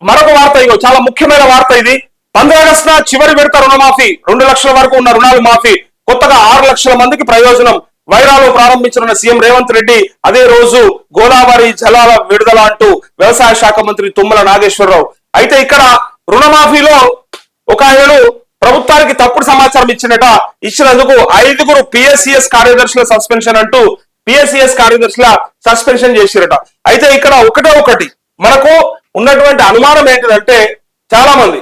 మరొక వార్త, ఇగో చాలా ముఖ్యమైన వార్త ఇది. 15 ఆగస్టున చివరి విడత రుణమాఫీ, 2 లక్షల వరకు ఉన్న రుణాలు మాఫీ, కొత్తగా 6 లక్షల మందికి ప్రయోజనం. వైరాలో ప్రారంభించిన సీఎం రేవంత్ రెడ్డి అదే రోజు గోదావరి జలాల విడుదల అంటూ వ్యవసాయ శాఖ మంత్రి తుమ్మల నాగేశ్వరరావు. అయితే ఇక్కడ రుణమాఫీలో ఒక ఆయనను ప్రభుత్వానికి తప్పుడు సమాచారం ఇచ్చినందుకు 5 పిఎస్సిఎస్ కార్యదర్శుల సస్పెన్షన్ అంటూ పిఎస్సిఎస్ కార్యదర్శుల సస్పెన్షన్ చేసిరట. అయితే ఇక్కడ ఒకటి మనకు ఉన్నటువంటి అనుమానం ఏంటిదంటే, చాలా మంది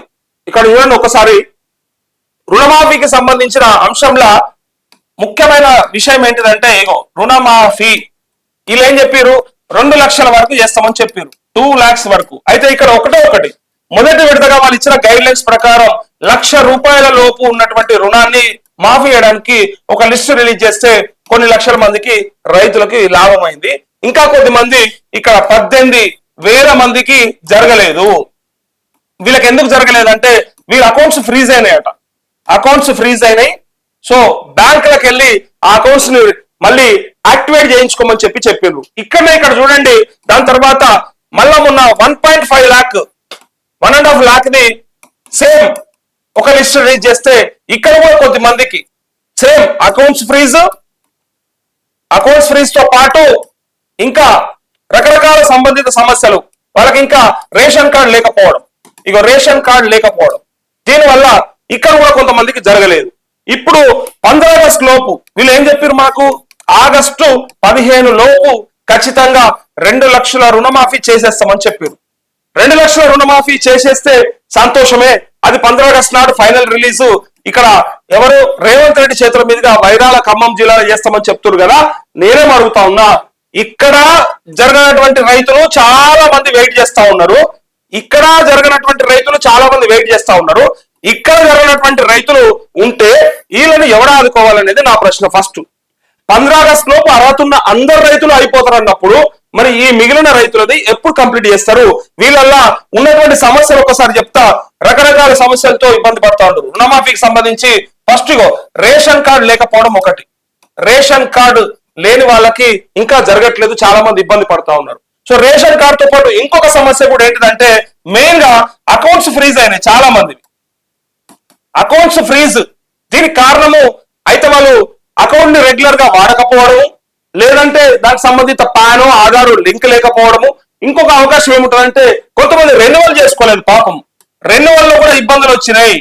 ఇక్కడ చూడండి ఒకసారి, రుణమాఫీకి సంబంధించిన అంశంలో ముఖ్యమైన విషయం ఏంటిదంటే, రుణమాఫీ వీళ్ళు ఏం చెప్పారు, 2 లక్షల వరకు చేస్తామని చెప్పారు, 2 lakhs వరకు. అయితే ఇక్కడ ఒకటి మొదటి విడతగా వాళ్ళు ఇచ్చిన గైడ్ లైన్స్ ప్రకారం ₹1,00,000 లోపు ఉన్నటువంటి రుణాన్ని మాఫీ చేయడానికి ఒక లిస్టు రిలీజ్ చేస్తే కొన్ని లక్షల మందికి రైతులకి లాభమైంది. ఇంకా కొద్ది మంది ఇక్కడ 18,000 మందికి జరగలేదు. వీళ్ళకి ఎందుకు జరగలేదంటే వీళ్ళ అకౌంట్స్ ఫ్రీజ్ అయినాయట, అకౌంట్స్ ఫ్రీజ్ అయినాయి. సో బ్యాంకులకు వెళ్ళి ఆ అకౌంట్స్ ని మళ్ళీ యాక్టివేట్ చేయించుకోమని చెప్పారు. ఇక్కడ చూడండి, దాని తర్వాత మళ్ళా మొన్న 1.5 lakh 1.5 lakh ని సేమ్ ఒక లిస్ట్ రిలీజ్ చేస్తే ఇక్కడ కూడా కొద్ది మందికి సేమ్ అకౌంట్స్ ఫ్రీజ్ తో పాటు ఇంకా రకరకాల సంబంధిత సమస్యలు, వాళ్ళకి ఇంకా రేషన్ కార్డు లేకపోవడం, దీనివల్ల ఇక్కడ కూడా కొంతమందికి జరగలేదు. ఇప్పుడు 15 ఆగస్టు లోపు వీళ్ళు ఏం చెప్పారు, మాకు ఆగస్టు 15 లోపు ఖచ్చితంగా 2 లక్షల రుణమాఫీ చేసేస్తామని చెప్పారు. 2 లక్షల రుణమాఫీ చేసేస్తే సంతోషమే. అది 15 ఆగస్టు నాడు ఫైనల్ రిలీజ్. ఇక్కడ ఎవరు రేవంత్ రెడ్డి చేతుల మీదుగా వైరాల ఖమ్మం జిల్లాలో చేస్తామని చెప్తున్నారు కదా. నేనేం అడుగుతా ఉన్నా, ఇక్కడ జరగనటువంటి రైతులు చాలా మంది వెయిట్ చేస్తా ఉన్నారు, ఇక్కడ జరగనటువంటి రైతులు చాలా మంది వెయిట్ చేస్తా ఉన్నారు. ఇక్కడ జరగనటువంటి రైతులు ఉంటే వీళ్ళని ఎవరు ఆదుకోవాలనేది నా ప్రశ్న. ఫస్ట్ 15 ఆగస్టు లోపు అర్హత ఉన్న అందరు రైతులు అయిపోతారు అన్నప్పుడు మరి ఈ మిగిలిన రైతులది ఎప్పుడు కంప్లీట్ చేస్తారు? వీళ్ళల్లా ఉన్నటువంటి సమస్యలు ఒకసారి చెప్తా. రకరకాల సమస్యలతో ఇబ్బంది పడతా ఉంటారు. రుణమాఫీకి సంబంధించి ఫస్ట్ రేషన్ కార్డు లేకపోవడం ఒకటి, రేషన్ కార్డు లేని వాళ్ళకి ఇంకా జరగట్లేదు, చాలా మంది ఇబ్బంది పడతా ఉన్నారు. సో రేషన్ కార్డుతో పాటు ఇంకొక సమస్య కూడా ఏంటిదంటే, మెయిన్ గా అకౌంట్స్ ఫ్రీజ్ అయినాయి, చాలా మంది అకౌంట్స్ ఫ్రీజ్. దీనికి కారణము అయితే వాళ్ళు అకౌంట్ ని రెగ్యులర్ గా వాడకపోవడము, లేదంటే దానికి సంబంధిత పాన్ ఆధార్ లింక్ లేకపోవడము. ఇంకొక అవకాశం ఏముంటుందంటే కొంతమంది రెన్యువల్ చేసుకోలేదు, పాపం రెన్యువల్ లో కూడా ఇబ్బందులు వచ్చినాయి.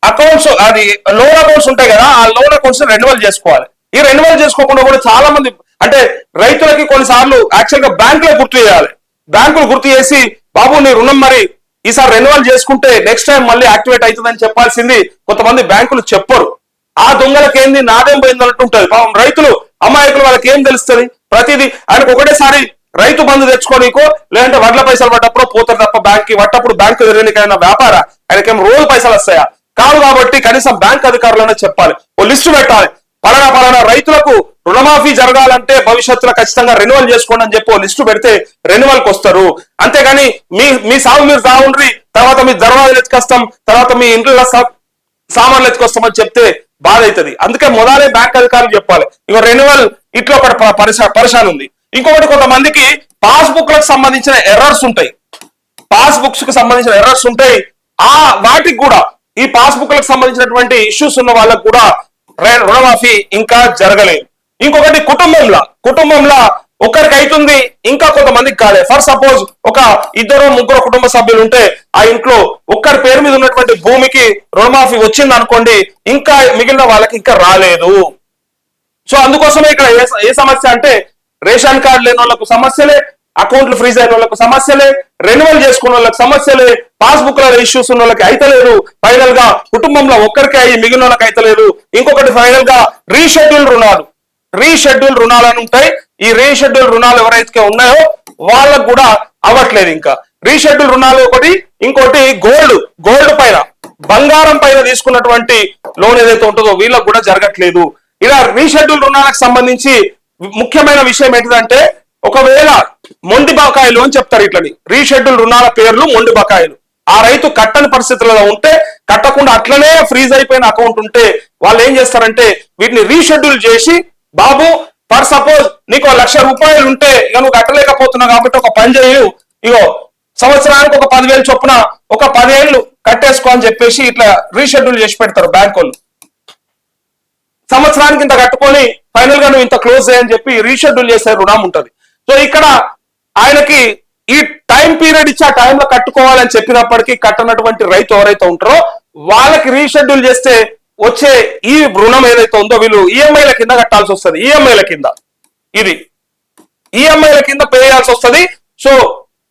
అకౌంట్స్ అది లోన్ అకౌంట్స్ ఉంటాయి కదా, ఆ లోన్ అకౌంట్స్ రెన్యువల్ చేసుకోవాలి. ఈ రెన్యువల్ చేసుకోకుండా కూడా చాలా మంది అంటే రైతులకి కొన్నిసార్లు యాక్చువల్ గా బ్యాంకులో గుర్తు చేయాలి. బ్యాంకులు గుర్తు చేసి, బాబు నీ రుణం మరి ఈసారి రెన్యువల్ చేసుకుంటే నెక్స్ట్ టైం మళ్ళీ యాక్టివేట్ అవుతుందని చెప్పాల్సింది కొంతమంది బ్యాంకులు చెప్పరు. ఆ దొంగలకి ఏంది నాదేం పోయింది అన్నట్టు ఉంటుంది. పాపం రైతులు అమాయకులు, వాళ్ళకి ఏం తెలుస్తుంది? ప్రతిదీ ఆయనకు ఒకటేసారి రైతు బంధు తెచ్చుకోనికో లేదంటే వడ్ల పైసలు పడ్డప్పుడు పోతారు తప్ప బ్యాంక్కి వట్టప్పుడు బ్యాంకు తిరగనికైనా వ్యాపార ఆయనకేం రోజు పైసలు వస్తాయా? కాదు. కాబట్టి కనీసం బ్యాంక్ అధికారులనే చెప్పాలి, ఓ లిస్టు పెట్టాలి. పలానా రైతులకు రుణమాఫీ జరగాలంటే భవిష్యత్తులో ఖచ్చితంగా రెన్యువల్ చేసుకోండి అని చెప్పి ఓ లిస్టు పెడితే రెన్యువల్కి వస్తారు. అంతేగాని మీ సాగు మీరు తాగుండ్రి, తర్వాత మీ దర్వాజాలు ఎత్తుకొస్తాం, తర్వాత మీ ఇంట్లో సామాన్లు ఎత్తుకొస్తామని చెప్తే బాధ అవుతుంది. అందుకే మొదలే బ్యాంక్ అధికారులు చెప్పాలి. ఇక రెన్యువల్ ఇట్లా ఒక పరిశాన్ ఉంది. ఇంకొకటి, కొంతమందికి పాస్బుక్ లకు సంబంధించిన ఎర్రర్స్ ఉంటాయి, వాటికి కూడా ఈ పాస్బుక్ లకు సంబంధించినటువంటి ఇష్యూస్ ఉన్న వాళ్ళకు కూడా రుణమాఫీ ఇంకా జరగలేదు. ఇంకొకటి, కుటుంబంలో ఒకరికి అవుతుంది, ఇంకా కొంతమందికి కాలేదు. ఫర్ సపోజ్ ఒక 2-3 కుటుంబ సభ్యులు ఉంటే ఆ ఇంట్లో ఒక్కరి పేరు మీద ఉన్నటువంటి భూమికి రుణమాఫీ వచ్చింది అనుకోండి, ఇంకా మిగిలిన వాళ్ళకి ఇంకా రాలేదు. సో అందుకోసమే ఇక్కడ ఏ సమస్య అంటే, రేషన్ కార్డు లేని వాళ్ళకు సమస్యలే, అకౌంట్లు ఫ్రీజ్ అయిన వాళ్ళకు సమస్యలే, రెన్యువల్ చేసుకున్న వాళ్ళకి సమస్యలే, పాస్బుక్ లో ఇష్యూస్ ఉన్న వాళ్ళకి అయితలేదు. ఫైనల్ గా కుటుంబంలో ఒక్కరికి అయ్యి మిగిలిన వాళ్ళకి అయితలేదు. ఇంకొకటి ఫైనల్ గా రీషెడ్యూల్ రుణాలు అని ఉంటాయి. ఈ రీషెడ్యూల్ రుణాలు ఎవరైతే ఉన్నాయో వాళ్ళకు కూడా అవ్వట్లేదు. ఇంకా రీషెడ్యూల్ రుణాలు ఒకటి, ఇంకోటి గోల్డ్ పైన, బంగారం పైన తీసుకున్నటువంటి లోన్ ఏదైతే ఉంటుందో వీళ్ళకు కూడా జరగట్లేదు. ఇలా రీషెడ్యూల్ రుణాలకు సంబంధించి ముఖ్యమైన విషయం ఏంటిదంటే, ఒకవేళ మొండి బకాయిలు అని చెప్తారు. ఇట్లని రీషెడ్యూల్ రుణాల పేర్లు మొండి బకాయిలు. ఆ రైతు కట్టని పరిస్థితులలో ఉంటే, కట్టకుండా అట్లనే ఫ్రీజ్ అయిపోయిన అకౌంట్ ఉంటే వాళ్ళు ఏం చేస్తారంటే వీటిని రీషెడ్యూల్ చేసి, బాబు ఫర్ సపోజ్ నీకు ₹1,00,000 ఉంటే ఇక నువ్వు కట్టలేకపోతున్నావు కాబట్టి ఒక పని చేయు, ఇగో సంవత్సరానికి ఒక 10,000 చొప్పున ఒక 10 ఏళ్ళు కట్టేసుకో అని చెప్పేసి ఇట్లా రీషెడ్యూల్ చేసి పెడతారు బ్యాంక్ వాళ్ళు. సంవత్సరానికి ఇంత కట్టుకొని ఫైనల్ గా నువ్వు ఇంత క్లోజ్ చేయని చెప్పి రీషెడ్యూల్ చేసే రుణం ఉంటది. సో ఇక్కడ ఆయనకి ఈ టైం పీరియడ్ ఇచ్చి ఆ టైంలో కట్టుకోవాలని చెప్పినప్పటికీ కట్టనటువంటి రైతు ఎవరైతే ఉంటారో వాళ్ళకి రీషెడ్యూల్ చేస్తే వచ్చే ఈ రుణం ఏదైతే ఉందో వీళ్ళు ఈఎంఐల కింద కట్టాల్సి వస్తుంది. ఈఎంఐల కింద ఇది ఈఎంఐల కింద పే చేయాల్సి వస్తుంది. సో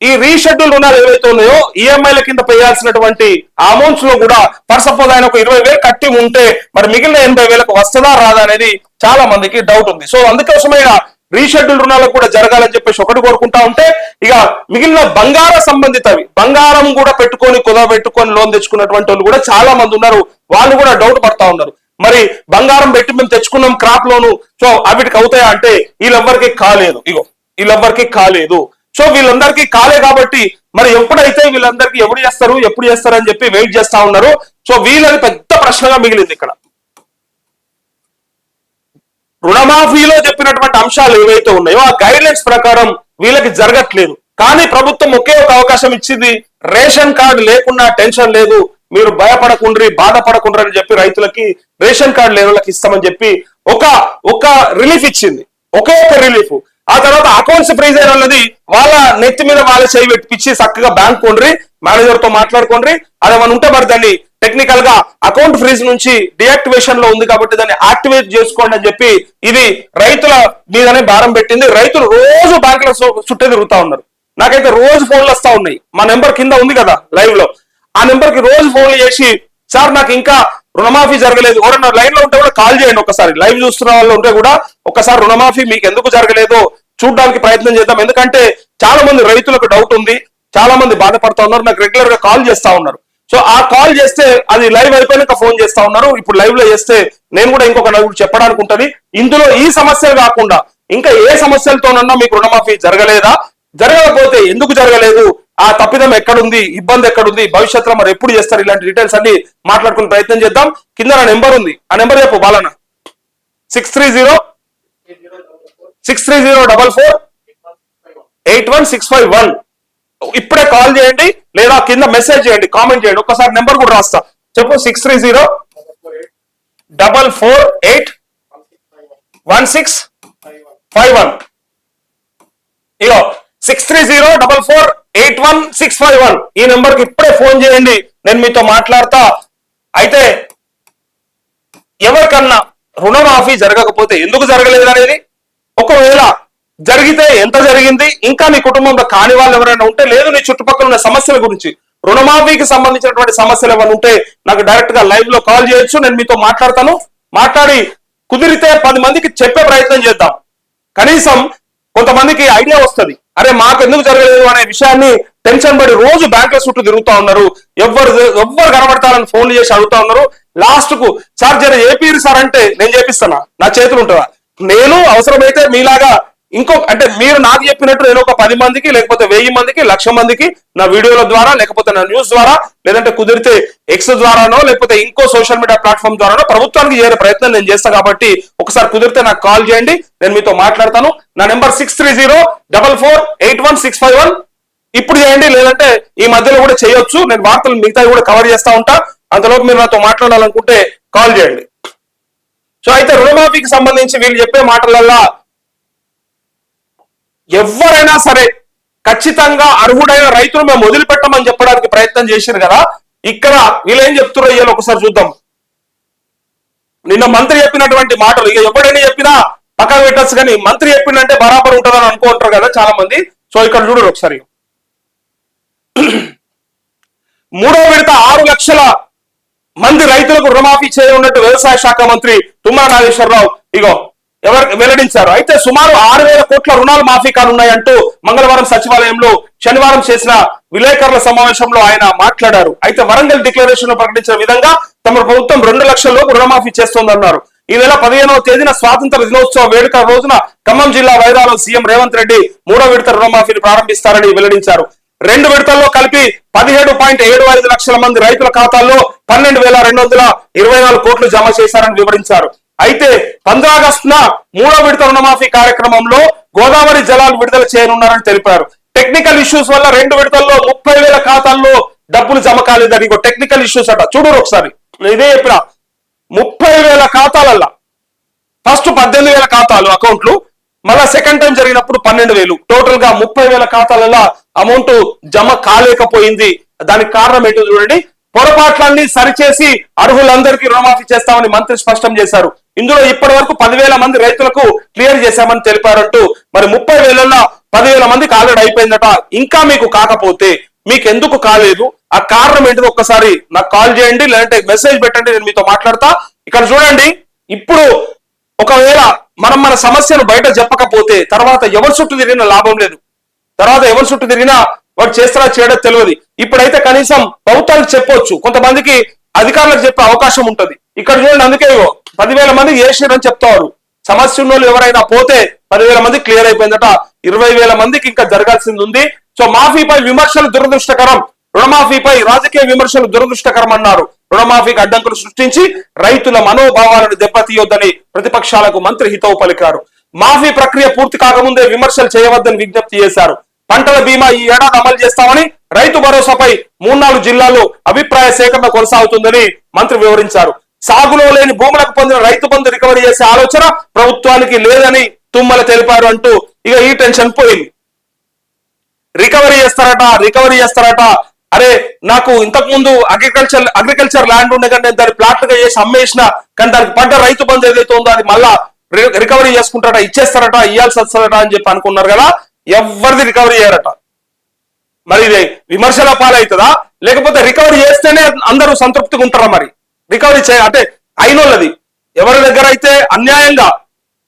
ఈ రీషెడ్యూల్ రుణాలు ఏవైతే ఉన్నాయో ఈఎంఐల కింద పే చేయాల్సినటువంటి అమౌంట్స్ లో కూడా ఫర్ సపోజ్ ఆయన ఒక 20,000 కట్టి ఉంటే మరి మిగిలిన 80,000 వస్తుందా రాదా అనేది చాలా మందికి డౌట్ ఉంది. సో అందుకోసమే రీషెడ్యూల్ రుణాలకు కూడా జరగాలని చెప్పేసి ఒకటి కోరుకుంటా ఉంటే ఇక మిగిలిన బంగార సంబంధితవి బంగారం కూడా పెట్టుకొని కుదవబెట్టుకొని లోన్ తెచ్చుకున్నటువంటి వాళ్ళు కూడా చాలా మంది ఉన్నారు. వాళ్ళు కూడా డౌట్ పడతా ఉన్నారు, మరి బంగారం పెట్టి మేము తెచ్చుకున్నాం క్రాప్ లోను, సో అవిటికి అవుతాయా అంటే వీళ్ళెవ్వరికి కాలేదు. ఇగో వీళ్ళెవ్వరికి కాలేదు. సో వీళ్ళందరికీ కాలే కాబట్టి మరి ఎప్పుడైతే వీళ్ళందరికీ ఎప్పుడు చేస్తారు అని చెప్పి వెయిట్ చేస్తా ఉన్నారు. సో వీళ్ళది పెద్ద ప్రశ్నగా మిగిలింది. ఇక్కడ రుణమాఫీలో చెప్పినటువంటి అంశాలు ఏవైతే ఉన్నాయో ఆ గైడ్ లైన్స్ ప్రకారం వీళ్ళకి జరగట్లేదు. కానీ ప్రభుత్వం ఒకే ఒక అవకాశం ఇచ్చింది, రేషన్ కార్డు లేకుండా టెన్షన్ లేదు, మీరు భయపడకుండ్రి బాధపడకుండ్రి అని చెప్పి రైతులకి రేషన్ కార్డు లేని వాళ్ళకి ఇస్తామని చెప్పి ఒక రిలీఫ్ ఇచ్చింది, ఒకే ఒక రిలీఫ్. ఆ తర్వాత అకౌంట్స్ ఫ్రీజ్ అయిన వాళ్ళది వాళ్ళ నెత్తి మీద వాళ్ళ చేయి పెట్టించి చక్కగా బ్యాంక్ కొండ్రి మేనేజర్ తో మాట్లాడుకోండి, అదేమన్నా ఉంటే మరి దాన్ని టెక్నికల్ గా అకౌంట్ ఫ్రీజ్ నుంచి డియాక్టివేషన్ లో ఉంది కాబట్టి దాన్ని యాక్టివేట్ చేసుకోండి అని చెప్పి ఇది రైతుల మీదనే భారం పెట్టింది. రైతులు రోజు బ్యాంకుల చుట్టే తిరుగుతా ఉన్నారు. నాకైతే రోజు ఫోన్లు వస్తా ఉన్నాయి. మా నెంబర్ కింద ఉంది కదా లైవ్ లో, ఆ నెంబర్ కి రోజు ఫోన్లు చేసి సార్ నాకు ఇంకా రుణమాఫీ జరగలేదు, ఎవరన్నా లైన్ లో ఉంటే కూడా కాల్ చేయండి, ఒకసారి లైవ్ చూస్తున్న వాళ్ళు ఉంటే కూడా ఒకసారి రుణమాఫీ మీకు ఎందుకు జరగలేదో చూడడానికి ప్రయత్నం చేద్దాం. ఎందుకంటే చాలా మంది రైతులకు డౌట్ ఉంది, చాలా మంది బాధపడతా ఉన్నారు, నాకు రెగ్యులర్ గా కాల్ చేస్తా ఉన్నారు. సో ఆ కాల్ చేస్తే అది లైవ్ అయిపోయినాక ఫోన్ చేస్తా ఉన్నారు. ఇప్పుడు లైవ్ లో చేస్తే నేను కూడా ఇంకొక నలుగురు చెప్పడానికి ఉంటది. ఇందులో ఈ సమస్యలు కాకుండా ఇంకా ఏ సమస్యలతోనన్నా మీకు రుణమాఫీ జరగలేదా, జరగకపోతే ఎందుకు జరగలేదు, ఆ తప్పిదం ఎక్కడుంది, ఇబ్బంది ఎక్కడుంది, భవిష్యత్తులో మరి ఎప్పుడు చేస్తారు, ఇలాంటి డీటెయిల్స్ అన్ని మాట్లాడుకునే ప్రయత్నం చేద్దాం. కింద నా నెంబర్ ఉంది, ఆ నెంబర్ చెప్పు బాలన్న. 630-4481651. ఇప్పుడే కాల్ చేయండి లేదా కింద మెసేజ్ చేయండి, కామెంట్ చేయండి. ఒక్కసారి నెంబర్ కూడా రాస్తా, చెప్పు. 630-4481651. ఇగో 630-4481651. ఈ నెంబర్ కి ఇప్పుడే ఫోన్ చేయండి, నేను మీతో మాట్లాడతా. అయితే ఎవరికన్నా రుణమాఫీ జరగకపోతే ఎందుకు జరగలేదు అనేది, ఒకవేళ జరిగితే ఎంత జరిగింది, ఇంకా నీ కుటుంబంలో కాని వాళ్ళు ఎవరైనా ఉంటే, లేదు నీ చుట్టుపక్కల ఉన్న సమస్యల గురించి, రుణమాఫీకి సంబంధించినటువంటి సమస్యలు ఏమైనా ఉంటే నాకు డైరెక్ట్ గా లైవ్ లో కాల్ చేయొచ్చు, నేను మీతో మాట్లాడతాను. మాట్లాడి కుదిరితే 10 మందికి చెప్పే ప్రయత్నం చేద్దాం. కనీసం కొంతమందికి ఐడియా వస్తుంది, అరే మాకు ఎందుకు జరగలేదు అనే విషయాన్ని టెన్షన్ పడి రోజు బ్యాంకుల చుట్టూ తిరుగుతా ఉన్నారు, ఎవ్వరు కనబడతారని ఫోన్లు చేసి అడుగుతా ఉన్నారు. లాస్ట్ కు సార్ జర ఏపీరు సార్ అంటే నేను చేపిస్తానా, నా చేతులు ఉంటుందా, నేను అవసరమైతే మీలాగా అంటే మీరు నాకు చెప్పినట్టు నేను ఒక 10 మందికి లేకపోతే 1000 మందికి 1,00,000 మందికి నా వీడియోల ద్వారా లేకపోతే నా న్యూస్ ద్వారా లేదంటే కుదిరితే ఎక్స్ ద్వారానో లేకపోతే ఇంకో సోషల్ మీడియా ప్లాట్ఫామ్ ద్వారానో ప్రభుత్వానికి చేరే ప్రయత్నం నేను చేస్తాను. కాబట్టి ఒకసారి కుదిరితే నాకు కాల్ చేయండి, నేను మీతో మాట్లాడతాను. నా నెంబర్ 630-4481651. ఇప్పుడు చేయండి, లేదంటే ఈ మధ్యలో కూడా చేయొచ్చు, నేను వార్తలు మిగతా కూడా కవర్ చేస్తా ఉంటా. అంతలోపు మీరు నాతో మాట్లాడాలనుకుంటే కాల్ చేయండి. సో అయితే రుణమాఫీకి సంబంధించి వీళ్ళు చెప్పే మాటలల్లా ఎవరైనా సరే ఖచ్చితంగా అర్హుడైన రైతులు మేము వదిలిపెట్టమని చెప్పడానికి ప్రయత్నం చేశారు కదా. ఇక్కడ వీళ్ళు ఏం చెప్తున్నారో ఇవాళ ఒకసారి చూద్దాం. నిన్న మంత్రి చెప్పినటువంటి మాటలు ఇక ఎవడైనా చెప్పినా పక్కన పెట్టచ్చు, కానీ మంత్రి చెప్పిందంటే బరాబర్ ఉంటుందని అనుకుంటారు కదా చాలా మంది. సో ఇక్కడ చూడరు ఒకసారి. 3వ విడత 6 లక్షల మంది రైతులకు రుణమాఫీ చేయనున్నట్టు వ్యవసాయ శాఖ మంత్రి తుమ్మల నాగేశ్వరరావు ఇగో ఎవరు వెల్లడించారు. అయితే సుమారు 6,000 కోట్ల రుణాలు మాఫీ కానున్నాయంటూ మంగళవారం సచివాలయంలో శనివారం చేసిన విలేకరుల సమావేశంలో ఆయన మాట్లాడారు. అయితే వరంగల్ డిక్లరేషన్ లో ప్రకటించిన విధంగా తమ ప్రభుత్వం 2 లక్షల లోపు రుణమాఫీ చేస్తోందన్నారు. ఈ నెల 15వ తేదీన స్వాతంత్ర దినోత్సవ వేడుక రోజున ఖమ్మం జిల్లా వైరాలో సీఎం రేవంత్ రెడ్డి 3వ విడత రుణమాఫీని ప్రారంభిస్తారని వెల్లడించారు. 2 విడతల్లో కలిపి 17.75 లక్షల మంది రైతుల ఖాతాల్లో 12,224 కోట్లు జమ చేశారని వివరించారు. అయితే 15 ఆగస్టున 3వ విడత రుణమాఫీ కార్యక్రమంలో గోదావరి జలాలు విడుదల చేయనున్నారని తెలిపారు. టెక్నికల్ ఇష్యూస్ వల్ల 2 విడతల్లో 30,000 ఖాతాల్లో డబ్బులు జమ కాలేదని టెక్నికల్ ఇష్యూస్ అట. చూడరు ఒకసారి, ఇదే చెప్పిన 30,000 ఖాతాలల్లా ఫస్ట్ 18,000 ఖాతాలు అకౌంట్లు, మళ్ళా సెకండ్ టైం జరిగినప్పుడు 12,000, టోటల్ గా 30,000 ఖాతాలలో అమౌంట్ జమ కాలేకపోయింది. దానికి కారణం ఏంటో చూడండి. పొరపాట్లన్నీ సరిచేసి అర్హులందరికీ రుణమాఫీ చేస్తామని మంత్రి స్పష్టం చేశారు. ఇందులో ఇప్పటి వరకు 10,000 మంది రైతులకు క్లియర్ చేశామని తెలిపారంటూ, మరి 30,000లో 10,000 మందికి ఆల్రెడీ అయిపోయిందట. ఇంకా మీకు కాకపోతే మీకు ఎందుకు కాలేదు, ఆ కారణం ఏంటిదో ఒక్కసారి నాకు కాల్ చేయండి, లేదంటే మెసేజ్ పెట్టండి, నేను మీతో మాట్లాడతా. ఇక్కడ చూడండి, ఇప్పుడు ఒకవేళ మనం మన సమస్యను బయట చెప్పకపోతే తర్వాత ఎవరి చుట్టూ తిరిగినా లాభం లేదు. తర్వాత ఎవరి చుట్టూ తిరిగినా వాడు చేస్తారా చేయడం తెలియదు. ఇప్పుడైతే కనీసం ప్రభుత్వానికి చెప్పొచ్చు, కొంతమందికి అధికారులకు చెప్పే అవకాశం ఉంటది. ఇక్కడ చూడండి, అందుకే 10,000 మంది చేసిరని చెప్తారు. సమస్య ఉన్న ఎవరైనా పోతే 10,000 మంది క్లియర్ అయిపోయిందట. 20,000 మందికి ఇంకా జరగాల్సింది ఉంది. సో మాఫీపై విమర్శలు దురదృష్టకరం, రుణమాఫీపై రాజకీయ విమర్శలు దురదృష్టకరం అన్నారు. రుణమాఫీకి అడ్డంకులు సృష్టించి రైతుల మనోభావాలను దెబ్బతీయొద్దని ప్రతిపక్షాలకు మంత్రి హితవు పలికారు. మాఫీ ప్రక్రియ పూర్తి కాకముందే విమర్శలు చేయవద్దని విజ్ఞప్తి చేశారు. పంటల బీమా ఈ ఏడాది అమలు చేస్తామని, రైతు భరోసాపై 3-4 జిల్లాల్లో అభిప్రాయ సేకరణ కొనసాగుతుందని మంత్రి వివరించారు. సాగులో లేని భూములకు పొందిన రైతు బంధు రికవరీ చేసే ఆలోచన ప్రభుత్వానికి లేదని తుమ్మల తెలిపారు. అంటూ ఇక ఈ టెన్షన్ పోయింది. రికవరీ చేస్తారట. అరే, నాకు ఇంతకు ముందు అగ్రికల్చర్ ల్యాండ్ ఉండే కానీ దాన్ని ప్లాట్లుగా చేసి అమ్మేసిన, కానీ దానికి పడ్డ రైతు బంధు ఏదైతే ఉందో అది మళ్ళా రికవరీ చేసుకుంటారట, ఇచ్చేస్తారట, ఇయ్యాల్సి వస్తారట అని చెప్పి అనుకున్నారు కదా. ఎవరిది రికవరీ చేయరట. మరి ఇది విమర్శల పాలవుతుందా, లేకపోతే రికవరీ చేస్తేనే అందరూ సంతృప్తిగా ఉంటారా? మరి రికవరీ అంటే అయినోళ్ళది, ఎవరి దగ్గర అయితే అన్యాయంగా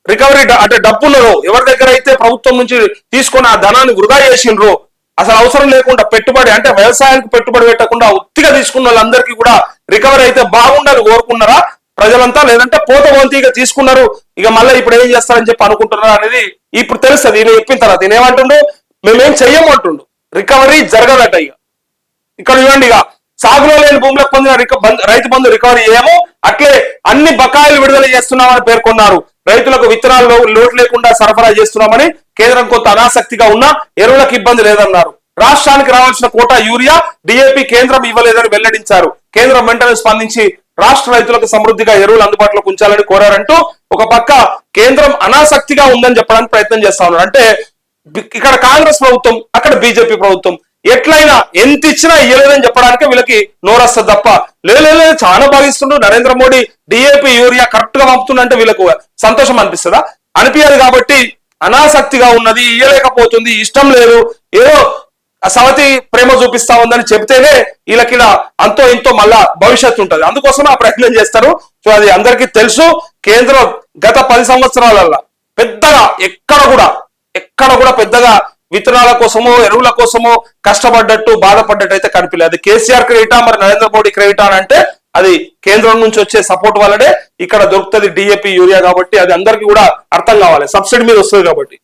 రికవరీ అంటే డబ్బున్నరో, ఎవరి దగ్గర అయితే ప్రభుత్వం నుంచి తీసుకుని ఆ ధనాన్ని వృధా చేసిండ్రో, అసలు అవసరం లేకుండా పెట్టుబడి అంటే వ్యవసాయానికి పెట్టుబడి పెట్టకుండా ఉత్తిగా తీసుకున్న వాళ్ళందరికీ కూడా రికవరీ అయితే బాగుండాలి కోరుకున్నారా ప్రజలంతా, లేదంటే పోతవంతిగా తీసుకున్నారు, ఇక మళ్ళీ ఇప్పుడు ఏం చేస్తారని చెప్పి అనుకుంటున్నారు అనేది ఇప్పుడు తెలుస్తుంది. ఈయన చెప్పిన తర్వాత ఈయన ఏమంటుండు, మేమేం చెయ్యమంటుండు, రికవరీ జరగదట. ఇక్కడ చూడండి, ఇక సాగులో లేని భూములకు పొందిన రైతు బంధు రికవరీ చేయము, అట్లే అన్ని బకాయిలు విడుదల చేస్తున్నామని పేర్కొన్నారు. రైతులకు విత్తనాలు లోటు లేకుండా సరఫరా చేస్తున్నామని, కేంద్రం కొంత అనాసక్తిగా ఉన్నా ఎరువులకు ఇబ్బంది లేదన్నారు. రాష్ట్రానికి రావాల్సిన కోటా యూరియా, డిఏపి కేంద్రం ఇవ్వలేదని వెల్లడించారు. కేంద్రం వెంటనే స్పందించి రాష్ట్ర రైతులకు సమృద్ధిగా ఎరువులు అందుబాటులోకి ఉంచాలని కోరారంటూ ఒక పక్క కేంద్రం అనాసక్తిగా ఉందని చెప్పడానికి ప్రయత్నం చేస్తా ఉన్నారు. అంటే ఇక్కడ కాంగ్రెస్ ప్రభుత్వం, అక్కడ బీజేపీ ప్రభుత్వం ఎట్లయినా ఎంత ఇచ్చినా ఇయ్యలేదని చెప్పడానికి వీళ్ళకి నోరస్తుంది తప్ప, లేదు చాలా భావిస్తుండ్రు Narendra Modi DAP urea correct గా పంపుతుందంటే వీళ్ళకు సంతోషం అనిపిస్తుందా? అనిపించదు. కాబట్టి అనాసక్తిగా ఉన్నది, ఇయ్యలేకపోతుంది, ఇష్టం లేదు, ఏదో సవతి ప్రేమ చూపిస్తా ఉందని చెప్తేనే వీళ్ళకి అంతో ఇంతో మళ్ళా భవిష్యత్తు ఉంటది. అందుకోసం ఆ ప్రయత్నం చేస్తారు. సో అది అందరికీ తెలుసు. కేంద్రం గత 10 సంవత్సరాలలో పెద్దగా ఎక్కడ కూడా పెద్దగా విత్తనాల కోసమో ఎరువుల కోసమో కష్టపడ్డట్టు బాధపడ్డట్టు అయితే కనిపించలేదు. అది కేసీఆర్ క్రెడిటా, మరి నరేంద్ర మోడీ క్రెడిటా అంటే అది కేంద్రం నుంచి వచ్చే సపోర్ట్ వల్లనే ఇక్కడ దొరుకుతుంది డిఏపి యూరియా. కాబట్టి అది అందరికీ కూడా అర్థం కావాలి, సబ్సిడీ మీద వస్తుంది కాబట్టి.